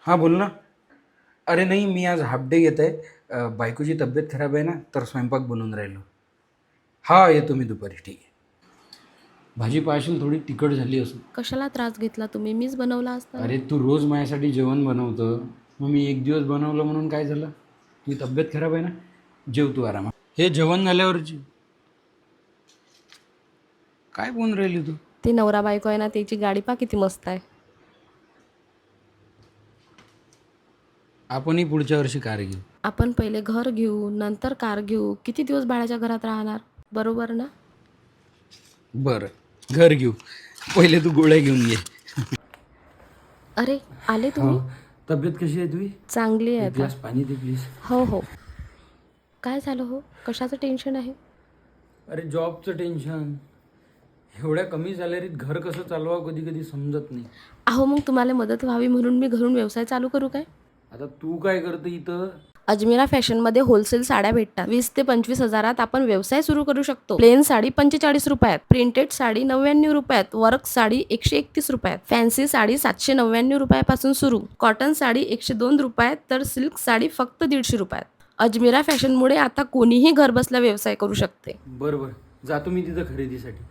हां बोल ना. अरे नाही, मी आज हाफ डे घेत आहे. बायकोची तब्येत खराब आहे ना, तर स्वयंपाक बनवून राहिलो. हा येतो मी दुपारी, ठीक आहे. भाजी पाहशील थोडी तिखट झाली असं. कशाला त्रास घेतला तुम्ही? मीच बनवला असता ना. अरे तू रोज माझ्यासाठी जेवण बनवतं, मग मी एक दिवस बनवलं म्हणून काय झालं? तुझी तब्येत खराब आहे ना, जेव तू आरामात. हे जेवण झाल्यावर जेव. काय बोलून राहिली तू? ते नवरा बायको आहे ना, त्याची गाडी पहा किती मस्त आहे. आपणही पुढच्या वर्षी कार घेऊ. आपण पहिले घर घेऊ, नंतर कार घेऊ. किती दिवस भाड्याच्या घरात राहणार? बरोबर ना? बरं घर घेऊ, पहिले तू गोळ्या घेऊन ये. अरे आले हो. तुम्ही? तब्येत कशी आहे तुझी? चांगली आहे एक आता. ग्लास पाणी दे प्लीज. हो हो. काय झालं हो? कशाचं टेन्शन आहे? अरे जॉबचं टेन्शन. एवढ्या कमी सॅलरीत घर कसं चालवा कधी कधी समजत नाही. अहो मग तुम्हाला मदत व्हावी म्हणून मी घरून व्यवसाय चालू करू काय? आता तू काय करते इथं? अजमेरा फॅशनमध्ये होलसेल साड्या भेटतात. 20 ते 25 हजारात आपण व्यवसाय सुरू करू शकतो. प्लेन साडी 45 रुपयात, प्रिंटेड साडी 99 रुपयात, वर्क साडी 131 रुपयात, फॅन्सी साडी 799 रुपयापासून सुरू, कॉटन साडी 102 रुपयात, तर सिल्क साडी फक्त 150 रुपयात. अजमेरा फॅशनमुळे आता कोणीही घरबसल्या व्यवसाय करू शकते. बरं बरं, जातो मी तिथं खरेदीसाठी.